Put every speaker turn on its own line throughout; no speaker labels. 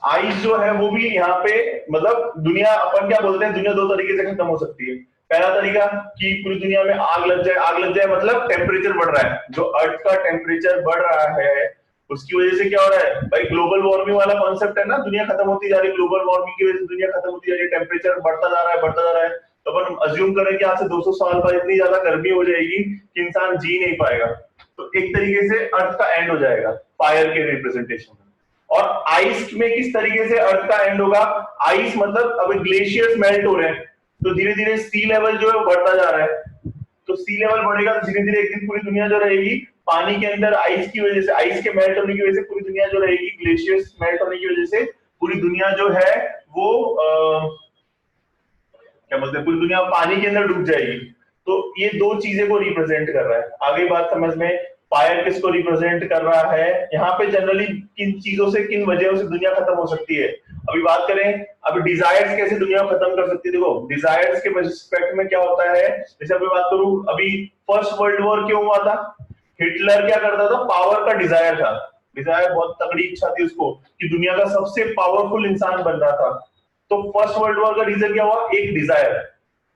Ice जो है वो भी यहाँ पे, मतलब दुनिया, अपन क्या बोलते हैं, दुनिया दो तरीके से खत्म हो सकती है। पहला तरीका कि पूरी दुनिया में आग लग जाए। आग लग जाए मतलब टेम्परेचर बढ़ रहा है, जो अर्थ का टेम्परेचर बढ़ रहा है उसकी वजह से क्या हो रहा है भाई, ग्लोबल वार्मिंग वाला कॉन्सेप्ट है ना, दुनिया खत्म होती जा रही है, ग्लोबल वार्मिंग की वजह से दुनिया खत्म होती जा रही है, टेम्परेचर बढ़ता जा रहा है, बढ़ता जा रहा है। तो अपन अज्यूम करें कि आज से 200 साल बाद इतनी ज्यादा गर्मी हो जाएगी कि इंसान जी नहीं पाएगा। तो एक तरीके से अर्थ का एंड हो जाएगा फायर के रिप्रेजेंटेशन में। और आइस में किस तरीके से अर्थ का एंड होगा? आइस मतलब अब ग्लेशियर्स मेल्ट हो रहे हैं, तो धीरे धीरे सी लेवल जो है बढ़ता जा रहा है। तो सी लेवल बढ़ेगा तो धीरे धीरे एक दिन पूरी दुनिया जो रहेगी पानी के अंदर, आइस की वजह से, आइस के मेल्ट होने की वजह से पूरी दुनिया जो रहेगी, ग्लेशियर्स मेल्ट होने की वजह से पूरी दुनिया जो है वो क्या बोलते हैं, पूरी दुनिया पानी के अंदर डूब जाएगी। तो ये दो चीजें को रिप्रेजेंट कर रहा है। आगे बात समझ में, फायर किसको रिप्रेजेंट कर रहा है? यहाँ पे जनरली किन चीजों से, किन वजहों से दुनिया खत्म हो सकती है? अभी बात करें, अभी डिजायर्स कैसे दुनिया खत्म कर सकती है। देखो डिजायर्स के रिस्पेक्ट में क्या होता है, जैसे अभी बात करूं, अभी फर्स्ट वर्ल्ड वॉर क्यों हुआ था? हिटलर क्या करता था? पावर का डिजायर था, डिजायर, बहुत तगड़ी इच्छा थी उसको कि दुनिया का सबसे पावरफुल इंसान बनना था। तो फर्स्ट वर्ल्ड वॉर का रीजन क्या हुआ? एक डिजायर,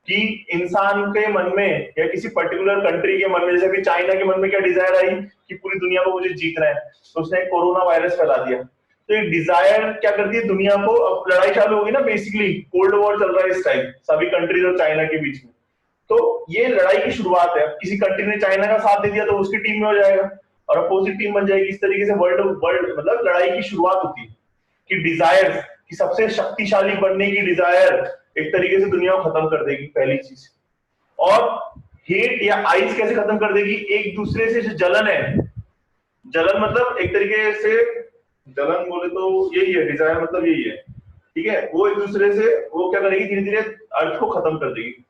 कि इंसान के मन में या किसी पर्टिकुलर कंट्री के मन में, जैसे कि चाइना के मन में क्या डिजायर आई कि पूरी दुनिया को मुझे जीतना है, तो उसने कोरोना वायरस फैला दिया। तो ये डिजायर क्या करती है दुनिया को, अब लड़ाई चालू होगी ना, बेसिकली कोल्ड वॉर चल रहा है इस टाइम सभी कंट्रीज और चाइना के बीच में। तो ये लड़ाई की शुरुआत है। किसी कंट्री ने चाइना का साथ दे दिया तो उसकी टीम में हो जाएगा और अपोजिट टीम बन जाएगी। इस तरीके से वर्ल्ड वर्ल्ड मतलब लड़ाई की शुरुआत होती है कि डिजायर, कि सबसे शक्तिशाली बनने की डिजायर एक तरीके से दुनिया को खत्म कर देगी, पहली चीज। और हेट या आइस कैसे खत्म कर देगी? एक दूसरे से जो जलन है, जलन मतलब एक तरीके से, जलन बोले तो यही है, डिजायर मतलब यही है, ठीक है। वो एक दूसरे से वो क्या करेगी, धीरे धीरे अर्थ को खत्म कर देगी।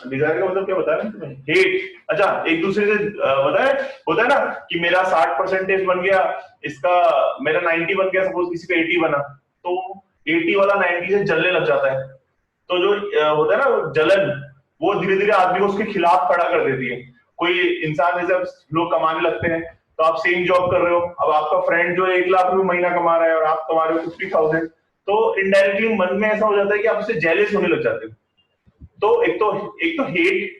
डिजायर का मतलब क्या बताया ना तुम्हें? हेट। अच्छा, एक दूसरे से बताया, होता है ना कि मेरा 60% बन गया, इसका मेरा 90 बन गया, सपोज किसी का 80 बना, तो 80 वाला 90 से जलने लग जाता है। तो जो होता है ना जलन, वो धीरे धीरे आदमी को उसके खिलाफ खड़ा कर देती है। कोई इंसान, जैसे लोग कमाने लगते हैं, तो आप सेम जॉब कर रहे हो, अब आपका फ्रेंड जो 1 लाख रुपए महीना कमा रहा है और आप कमा रहे हो 50,000, तो इनडायरेक्टली मन में ऐसा हो जाता है कि आप उससे जेलस होने लग जाते हो। तो एक तो हेट,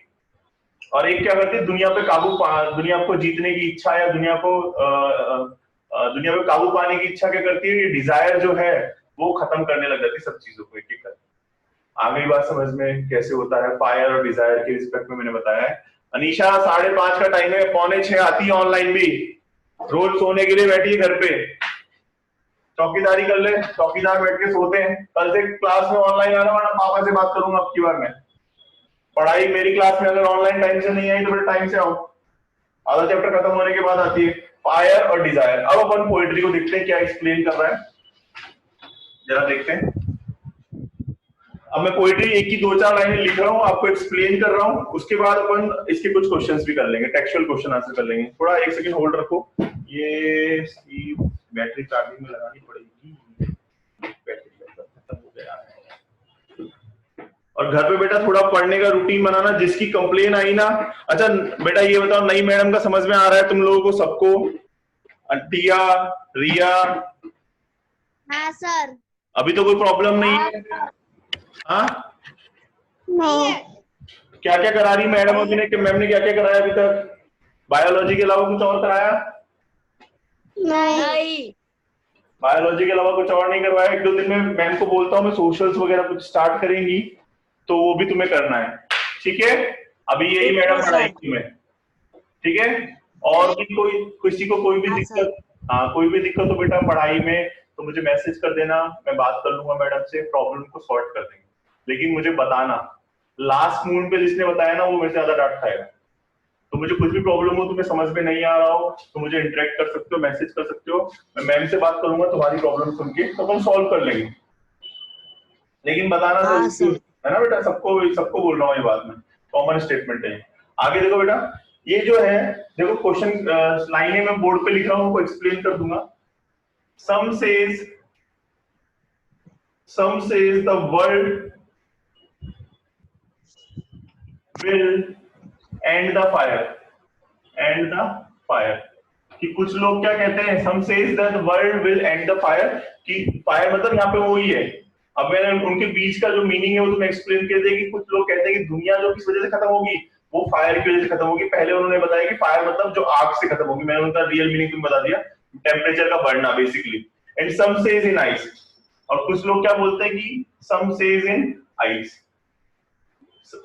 और एक क्या करती है, दुनिया पे काबू दुनिया को जीतने की इच्छा, या दुनिया को दुनिया पे काबू पाने की इच्छा क्या करती है, ये डिजायर जो है वो खत्म करने लग जाती है सब चीजों को एक एक करके। आगे बात समझ में कैसे होता है फायर और डिजायर के रिस्पेक्ट में मैंने बताया है। अनीशा 5:30 का टाइम है, 5:45 आती है ऑनलाइन भी, रोज सोने के लिए बैठी है घर पे, चौकीदारी कर ले, चौकीदार बैठ के सोते हैं। कल से क्लास में ऑनलाइन आना, वरना पापा से बात करूंगा अब की बार मैं। पढ़ाई मेरी क्लास में अगर ऑनलाइन टाइम से नहीं आई तो फिर टाइम से आओ, आधा चैप्टर खत्म होने के बाद आती है फायर और डिजायर। अब अपन पोएट्री को देखते हैं क्या एक्सप्लेन कर रहा है, जरा देखते हैं। अब मैं पोएट्री एक ही 2-4 लाइनें लिख रहा हूँ, आपको एक्सप्लेन कर रहा हूँ, उसके बाद अपन इसके कुछ क्वेश्चंस भी कर लेंगे, टेक्सचुअल क्वेश्चन आंसर कर लेंगे। थोड़ा 1 सेकंड होल्ड रखो, ये बैटरी चार्जिंग में लगानी पड़ेगी, बैटरी खत्म हो गया है। और घर पे बेटा थोड़ा पढ़ने का रूटीन बनाना, जिसकी कंप्लेन आई ना। अच्छा बेटा ये बताओ, नई मैडम का समझ में आ रहा है तुम लोगों को सबको? टिया, रिया?
हाँ सर।
अभी तो कोई प्रॉब्लम नहीं है? हाँ,
नहीं।
क्या क्या करा रही मैडम अभी ने, मैम ने क्या क्या कराया अभी तक? बायोलॉजी के अलावा कुछ और कराया?
नहीं।
बायोलॉजी के अलावा कुछ और नहीं करवाया? 1-2 दिन में मैम को बोलता हूँ मैं, सोशल्स वगैरह कुछ स्टार्ट करेंगी तो वो भी तुम्हें करना है, ठीक है। अभी यही मैडम पढ़ाएगी तुम्हें, ठीक है। और भी कोई, किसी को कोई भी दिक्कत, हाँ कोई भी दिक्कत हो बेटा पढ़ाई में तो मुझे मैसेज कर देना, मैं बात कर लूंगा मैडम से, प्रॉब्लम को सॉल्व कर देंगे। लेकिन मुझे बताना, लास्ट मोमेंट पे जिसने बताया ना वो मेरे से ज्यादा डांट खाएगा। तो मुझे कुछ भी प्रॉब्लम हो, तुम्हें समझ में नहीं आ रहा हो तो मुझे इंटरेक्ट कर सकते हो, मैसेज कर सकते हो, मैं मैम से बात करूंगा तुम्हारी प्रॉब्लम सुन के, तो हम सॉल्व कर लेंगे। लेकिन बताना जरूर है ना बेटा, सबको सबको बोल रहा हूँ ये बात में, कॉमन स्टेटमेंट है। आगे देखो बेटा, ये जो है देखो क्वेश्चन लाइनें मैं बोर्ड पे लिख रहा हूँ, एक्सप्लेन कर दूंगा। Some says the world will end the fire, end the fire, कि कुछ लोग क्या कहते हैं, some says that the world will end the fire, कि फायर मतलब यहाँ पे वो ही है। अब मैंने उनके बीच का जो मीनिंग है वो तुम्हें एक्सप्लेन कर दिया कि कुछ लोग कहते हैं कि दुनिया जो किस वजह से खत्म होगी वो फायर की वजह से खत्म होगी। पहले उन्होंने बताया कि फायर मतलब जो आग से खत्म होगी, मैंने उनका रियल मीनिंग तुम्हें बता दिया, टेम्परेचर का बढ़ना basically. And some says in ice, और कुछ लोग क्या बोलते हैं कि सम सेज इन आइस,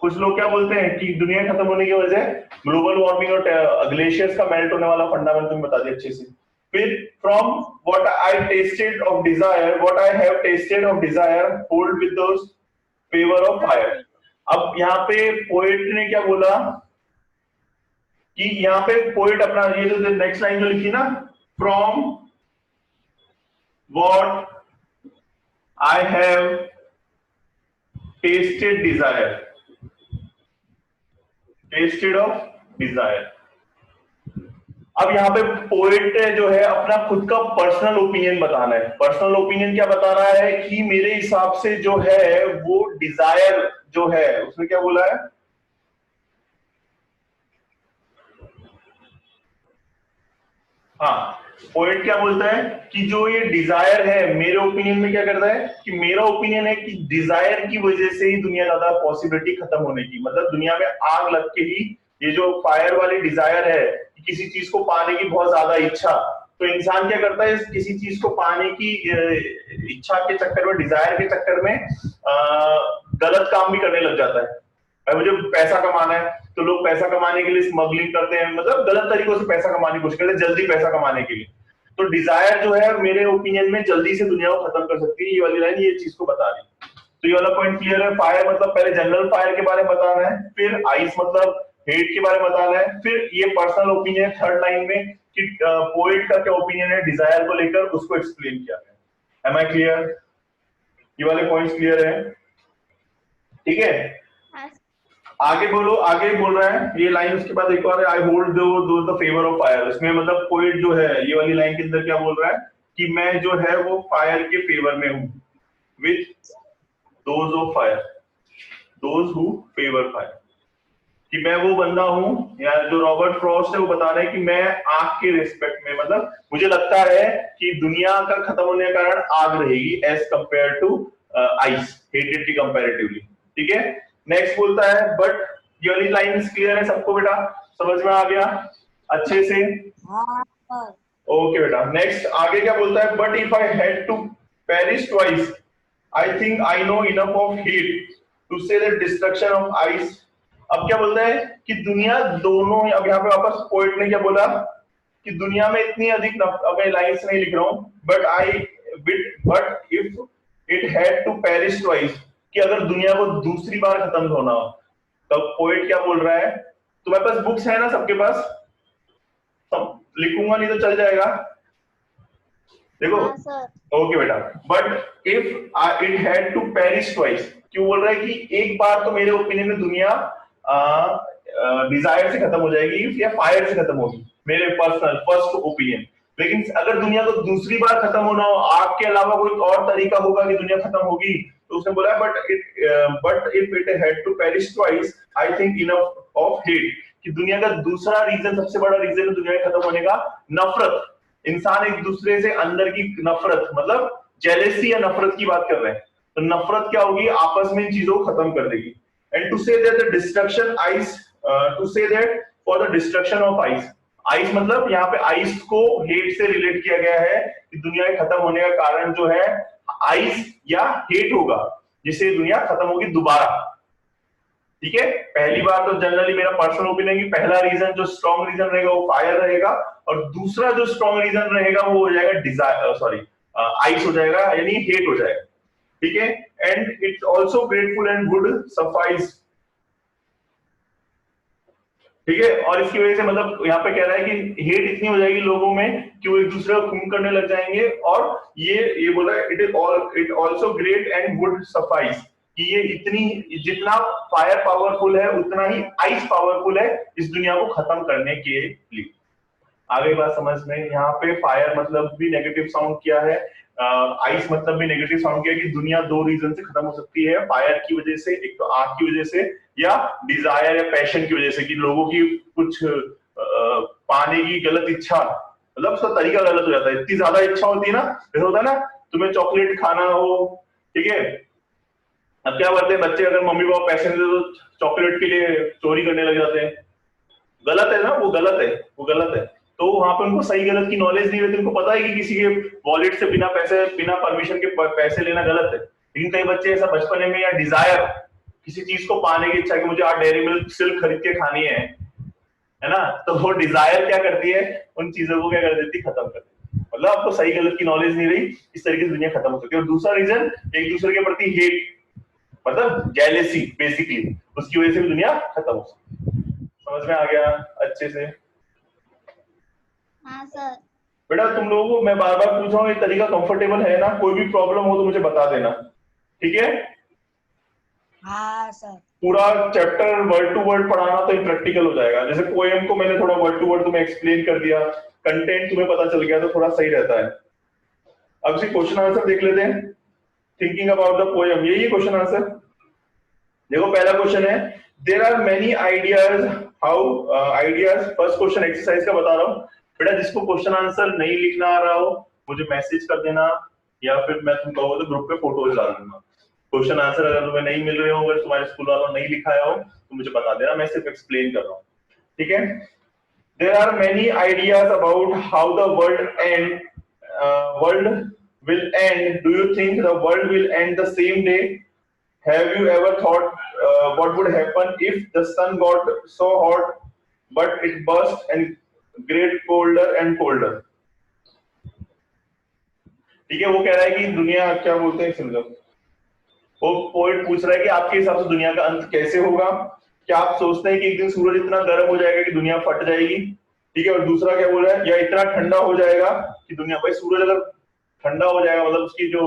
कुछ लोग क्या बोलते हैं कि दुनिया खत्म होने की वजह ग्लोबल वार्मिंग और ग्लेशियर्स का मेल्ट होने वाला फंडामेंटल तुम्हें बता दिया अच्छे से। फिर from what I tasted of Dzire, what I have tested of Dzire hold with those favour of fire. अब यहाँ पे पोएट ने क्या बोला कि यहाँ पे पोएट अपना ये जो नेक्स्ट लाइन जो लिखी ना, from what I have tasted desire, tasted of desire. अब यहाँ पे पोएट जो है अपना खुद का पर्सनल ओपिनियन बताना है। पर्सनल ओपिनियन क्या बता रहा है कि मेरे हिसाब से जो है वो डिजायर जो है, उसने क्या बोला है, हाँ पोएट क्या बोलता है कि जो ये डिजायर है मेरे ओपिनियन में क्या करता है कि मेरा ओपिनियन है कि डिजायर की वजह से ही दुनिया ज्यादा पॉसिबिलिटी खत्म होने की, मतलब दुनिया में आग लग के ही ये जो फायर वाली डिजायर है कि किसी चीज को पाने की बहुत ज्यादा इच्छा, तो इंसान क्या करता है किसी चीज को पाने की इच्छा के चक्कर में, डिजायर के चक्कर में गलत काम भी करने लग जाता है। भाई मुझे पैसा कमाना है तो लोग पैसा कमाने के लिए स्मगलिंग करते हैं, मतलब गलत तरीकों से पैसा कमाने की कोशिश करते हैं, जल्दी पैसा कमाने के लिए। तो डिजायर जो है मेरे ओपिनियन में जल्दी से दुनिया को खत्म कर सकती है। ये वाली लाइन ये चीज को बता रही। तो ये वाला पॉइंट क्लियर है। फायर मतलब पहले जनरल फायर के बारे में बताना है, फिर आइस मतलब हेट के बारे में बताना है, फिर ये पर्सनल ओपिनियन थर्ड लाइन में कि पोएट का क्या ओपिनियन है डिजायर को लेकर, उसको एक्सप्लेन किया है। Am I clear? ये वाले पॉइंट्स क्लियर है? ठीक है, आगे बोलो। आगे बोल रहा है ये लाइन, उसके बाद एक और I hold the favour of fire. इसमें मतलब पोएट जो है ये वाली लाइन के अंदर क्या बोल रहा है कि मैं जो है वो फायर के फेवर में हूं, with those of fire, those who favour fire, कि मैं वो बंदा हूं, या जो रॉबर्ट फ्रॉस्ट है वो बता रहे हैं कि मैं आग के रिस्पेक्ट में, मतलब मुझे लगता है कि दुनिया का खत्म होने का कारण आग रहेगी as compare to ice, hated की कंपैरेटिवली। ठीक है, नेक्स्ट बोलता है बट, ये वाली लाइन क्लियर है सबको बेटा, समझ में आ गया अच्छे से? ओके बेटा। नेक्स्ट आगे क्या बोलता है, but if I had to perish twice I think I know enough of heat to say the destruction of ice. अब क्या बोलता है कि दुनिया दोनों, अब यहाँ पे वापस पोएट ने क्या बोला कि दुनिया में इतनी अधिक, अब मैं लाइन्स नहीं लिख रहा हूं, but if it had to perish twice, कि अगर दुनिया को दूसरी बार खत्म होना हो, तो पोएट क्या बोल रहा है, तुम्हारे पास बुक्स है ना सबके पास, सब लिखूंगा नहीं तो चल जाएगा, देखो। ओके बेटा, but if it had to perish twice, क्यों बोल रहा है कि एक बार तो मेरे ओपिनियन में दुनिया डिजायर से खत्म हो जाएगी या फायर से खत्म होगी, मेरे पर्सनल फर्स्ट ओपिनियन। लेकिन अगर दुनिया को दूसरी बार खत्म होना हो, आग के अलावा कोई और तरीका होगा कि दुनिया खत्म होगी, तो उसने बोला but if it had to perish twice I think enough of hate, कि दुनिया का दूसरा रीजन, सबसे बड़ा रीजन है दुनिया के खत्म होने का, नफरत। इंसान एक दूसरे से अंदर की नफरत, मतलब जेलेसी या नफरत की बात कर रहे हैं, तो नफरत क्या होगी, आपस में इन चीजों को खत्म कर देगी। And to say that the destruction ice, to say that for the destruction of ice, ice मतलब यहाँ पे आइस को हेट से रिलेट किया गया है कि दुनिया के खत्म होने का कारण जो है आइस या हेट होगा, जिससे दुनिया खत्म होगी दोबारा। ठीक है, पहली बार तो जनरली मेरा पर्सनल ओपिनियन है कि पहला रीजन जो स्ट्रॉन्ग रीजन रहेगा वो फायर रहेगा, और दूसरा जो स्ट्रॉन्ग रीजन रहेगा वो हो जाएगा डिजायर, सॉरी आइस हो जाएगा, यानी हेट हो जाएगा। ठीक है, and it's also grateful and would suffice. ठीक है, और इसकी वजह से मतलब यहाँ पे कह रहा है कि हेट इतनी हो जाएगी लोगों में कि वो एक दूसरे को खून करने लग जाएंगे, और ये बोला it also great and would suffice, कि ये इतनी, जितना फायर पावरफुल है उतना ही आइस पावरफुल है इस दुनिया को खत्म करने के लिए। आगे बात समझ में, यहाँ पे फायर मतलब भी नेगेटिव साउंड किया है, आइस मतलब भी नेगेटिव साउंड किया कि दुनिया दो रीजन से खत्म हो सकती है, फायर की वजह से, एक तो आग की वजह से, या डिजायर या पैशन की वजह से, कि लोगों की कुछ पाने की गलत इच्छा मतलब उसका तरीका गलत हो जाता है। इतनी ज्यादा इच्छा होती है ना, जैसे होता है ना तुम्हें चॉकलेट खाना हो, ठीक है, अब क्या करते हैं बच्चे, अगर मम्मी पापा पैसे नहीं देते तो चॉकलेट के लिए चोरी करने लग जाते हैं। गलत है ना, वो गलत है, वो गलत है। तो वहां पे उनको सही गलत की नॉलेज नहीं रहती, उनको पता है कि किसी के वॉलेट से बिना पैसे, बिना परमिशन के पैसे लेना गलत है। लेकिन कई बच्चे ऐसा बचपन में, या डिजायर किसी चीज को पाने की इच्छा कि मुझे आज डेयरी मिल्क सिल्क खरीद के खानी है ना, तो वो डिजायर क्या करती है, उन चीजों को क्या कर देती, खत्म कर देती। मतलब आपको सही गलत की नॉलेज नहीं रही, इस तरीके से दुनिया खत्म हो सकती है। और दूसरा रीजन, एक दूसरे के प्रति हेट, मतलब जेलेसी, बेसिकली उसकी वजह से भी दुनिया खत्म हो सकती है। समझ में आ गया अच्छे से?
हाँ सर।
बेटा तुम लोगों को मैं बार बार पूछ रहा हूँ, ये तरीका कंफर्टेबल है ना? कोई भी प्रॉब्लम हो तो मुझे बता देना, ठीक है?
हाँ सर।
पूरा चैप्टर वर्ड टू वर्ड पढ़ाना तो इम्प्रैक्टिकल हो जाएगा। जैसे पोएम को मैंने थोड़ा वर्ड टू वर्ड तुम्हें एक्सप्लेन कर दिया, कंटेंट तुम्हें पता चल गया, तो थोड़ा सही रहता है। अब से क्वेश्चन आंसर देख लेते हैं। थिंकिंग अबाउट द पोएम, यही है क्वेश्चन आंसर। देखो पहला क्वेश्चन है, there are many ideas, how ideas. First question exercise का बता रहा हूँ। बेटा जिसको क्वेश्चन आंसर नहीं लिखना आ रहा हो मुझे मैसेज कर देना, या फिर मैं तुम कहो तो ग्रुप पे फोटोज डाल दूंगा। क्वेश्चन आंसर अगर तुम्हें नहीं मिल रहे हो, अगर तुम्हारे स्कूल वालों ने नहीं लिखाया हो तो मुझे बता देना, मैं सिर्फ एक्सप्लेन कर रहा हूँ, ठीक है? There are many ideas about how the world will end. Do you think the world will end the same day? Have you ever thought what would happen if the sun got so hot but it burst and get colder and colder? ठीक है, वो कह रहा है कि दुनिया, क्या बोलते हैं समझो, वो पोइट पूछ रहा है कि आपके हिसाब से दुनिया का अंत कैसे होगा? क्या आप सोचते हैं कि एक दिन सूरज इतना गर्म हो जाएगा कि दुनिया फट जाएगी? ठीक है, और दूसरा क्या बोल रहा है, या इतना ठंडा हो जाएगा कि दुनिया, भाई सूरज अगर ठंडा हो जाएगा मतलब उसकी जो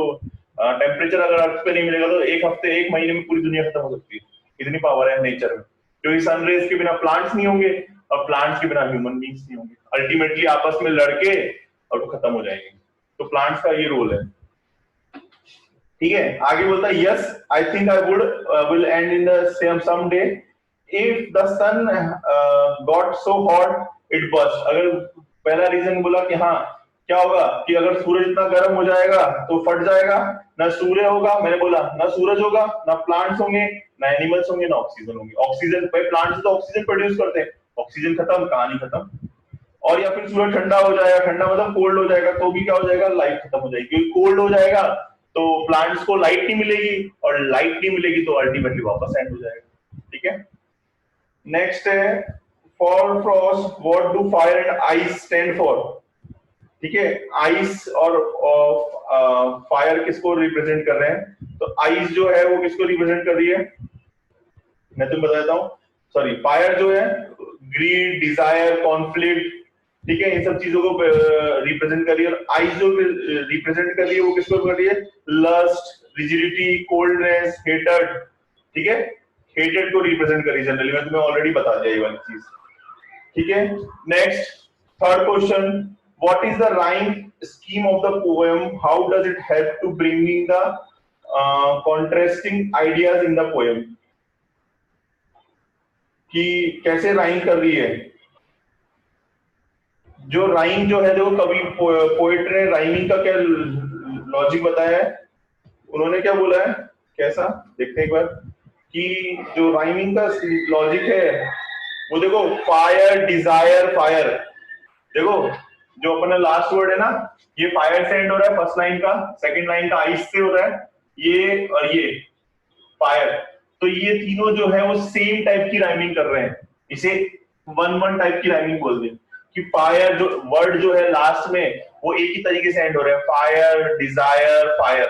टेम्परेचर अगर अर्थ पे नहीं मिलेगा तो एक हफ्ते, एक महीने में पूरी दुनिया खत्म हो सकती है। इतनी पावर है नेचर में, क्योंकि सनरेज के बिना प्लांट्स नहीं होंगे और प्लांट्स के बिना ह्यूमन बींग्स नहीं होंगे, अल्टीमेटली आपस में लड़के और वो खत्म हो जाएंगे। तो प्लांट्स का ये रोल है, ठीक है? आगे बोलता है, yes I think I would will end in the same some day if the sun got so hot it burst. अगर पहला रीजन बोला कि हाँ क्या होगा कि अगर सूरज इतना गर्म हो जाएगा तो फट जाएगा, ना सूर्य होगा, मैंने बोला ना सूरज होगा, ना प्लांट्स होंगे, ना एनिमल्स होंगे, ना ऑक्सीजन होंगे। ऑक्सीजन, भाई प्लांट्स तो ऑक्सीजन प्रोड्यूस करते हैं, ऑक्सीजन खत्म, कहानी खत्म। और या फिर सूरज ठंडा हो जाएगा, ठंडा मतलब कोल्ड हो जाएगा, तो भी क्या हो जाएगा, लाइट खत्म हो जाएगी, क्योंकि कोल्ड हो जाएगा तो प्लांट्स को लाइट नहीं मिलेगी, और लाइट नहीं मिलेगी तो अल्टीमेटली वापस एंड हो जाएगा, ठीक है? नेक्स्ट है, for Frost what do fire and ice stand for? ठीक है, आइस और फायर किसको रिप्रेजेंट कर रहे हैं? तो आइस जो है वो किसको रिप्रेजेंट कर रही है, मैं तुम्हें बता देता हूँ। सॉरी, फायर जो है ग्रीड, डिजायर, कॉन्फ्लिक्ट, ठीक है, इन सब चीजों को रिप्रेजेंट कर रही है। और आइस जो रिप्रेजेंट कर रही है वो किसको कर रही है? लस्ट, रिजिडिटी, कोल्डनेस, हेटेड, ठीक है, हेटेड को रिप्रेजेंट कर रही है जनरली। मैं तुम्हें ऑलरेडी बता दिया ये वाली चीज, ठीक है? Next, third question, what is the rhyme scheme of the poem? How does it help to bringing the contrasting ideas in the poem? कि कैसे राइम कर रही है? जो राइम जो है, देखो कवि पोएट ने राइमिंग का क्या लॉजिक बताया है, उन्होंने क्या बोला है, कैसा देखते हैं एक बार, कि जो राइमिंग का लॉजिक है वो देखो, फायर, डिजायर, फायर, देखो जो अपना लास्ट वर्ड है ना, ये फायर से एंड हो रहा है फर्स्ट लाइन का, सेकंड लाइन का आइस से हो रहा है, ये और ये फायर, तो ये तीनों जो है वो सेम टाइप की राइमिंग कर रहे हैं। इसे वन टाइप की राइमिंग बोल दें कि फायर जो वर्ड जो है लास्ट में वो एक ही तरीके से एंड हो रहा है, फायर, डिजायर, फायर।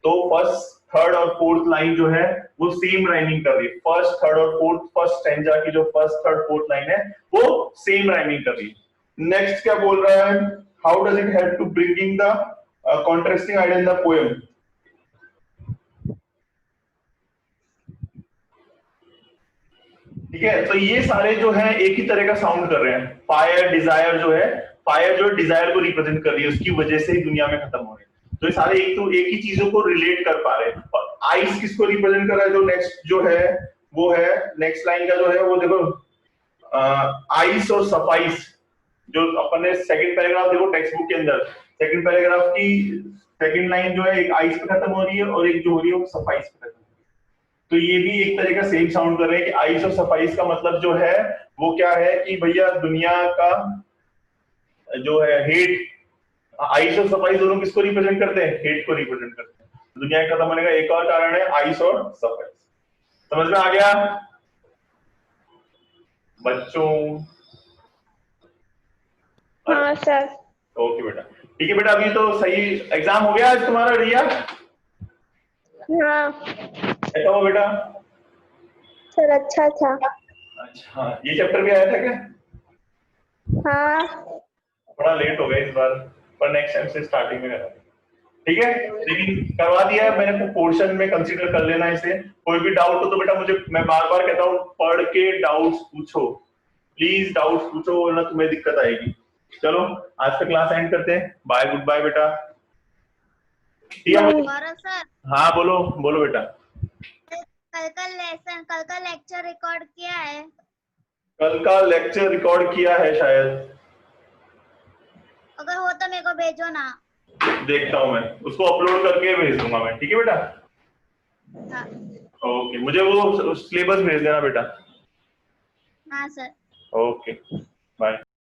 तो फर्स्ट, थर्ड और फोर्थ लाइन जो है वो सेम राइमिंग कर रही है। फर्स्ट, थर्ड और फोर्थ, फर्स्ट स्टैंजा की जो फर्स्ट, थर्ड, फोर्थ लाइन है वो सेम राइमिंग कर रही है। नेक्स्ट क्या बोल रहा है, how does it help to bringing the contrasting idea in the poem? ठीक है, तो ये सारे जो है एक ही तरह का साउंड कर रहे हैं। फायर, डिजायर जो है, फायर जो डिजायर को रिप्रेजेंट कर रही है, उसकी वजह से ही दुनिया में खत्म हो रहे हैं। तो ये सारे एक ही चीजों को रिलेट कर पा रहे हैं। और आइस किसको रिप्रेजेंट कर रहा है? जो नेक्स्ट जो है वो है, नेक्स्ट लाइन का जो है वो देखो, आइस और सफाइस, जो अपन ने सेकंड पैराग्राफ देखो टेक्स्ट बुक के अंदर, सेकंड पैराग्राफ की सेकंड लाइन जो है एक आइस पे खत्म हो रही है और एक जो हो रही है वो सफाइस पे खत्म हो रही है। तो ये भी एक तरह का सेम साउंड कर रहे हैं कि आइस और सफाइस का मतलब जो है वो क्या है कि भैया दुनिया का जो है हेट, आइस और सफाइस दोनों किसको रिप्रेजेंट करते हैं? हेट को रिप्रेजेंट करते हैं। दुनिया खत्म होने का एक और कारण है आइस और सफाइस। समझ में आ गया बच्चों?
हाँ सर।
ओके बेटा, ठीक है बेटा। अभी तो सही एग्जाम हो गया आज तुम्हारा रिया?
हाँ
ऐसा हुआ बेटा?
सर, अच्छा था।
अच्छा, ये चैप्टर भी आया था क्या?
हाँ
थोड़ा लेट हो गया इस बार, पर नेक्स्ट टाइम से स्टार्टिंग में करा। ठीक है, लेकिन करवा दिया है मैंने, पोर्शन में कंसीडर कर लेना इसे। कोई भी डाउट हो तो बेटा मुझे, मैं बार बार कहता हूँ, पढ़ के डाउट्स पूछो, प्लीज डाउट्स पूछो, वरना तुम्हें दिक्कत आएगी। चलो आज का क्लास एंड करते हैं। बाय, गुड बाय बेटा। ठीक है?
गौरव सर,
हाँ बोलो बोलो बेटा।
कल का लेक्चर रिकॉर्ड किया है?
कल का लेक्चर रिकॉर्ड किया है शायद,
अगर हो तो मेरे को भेजो ना।
देखता हूँ मैं, उसको अपलोड करके भेज दूंगा मैं। ठीक है बेटा?
हाँ।
ओके, मुझे वो सिलेबस भेज देना बेटा।
हाँ सर।
ओके।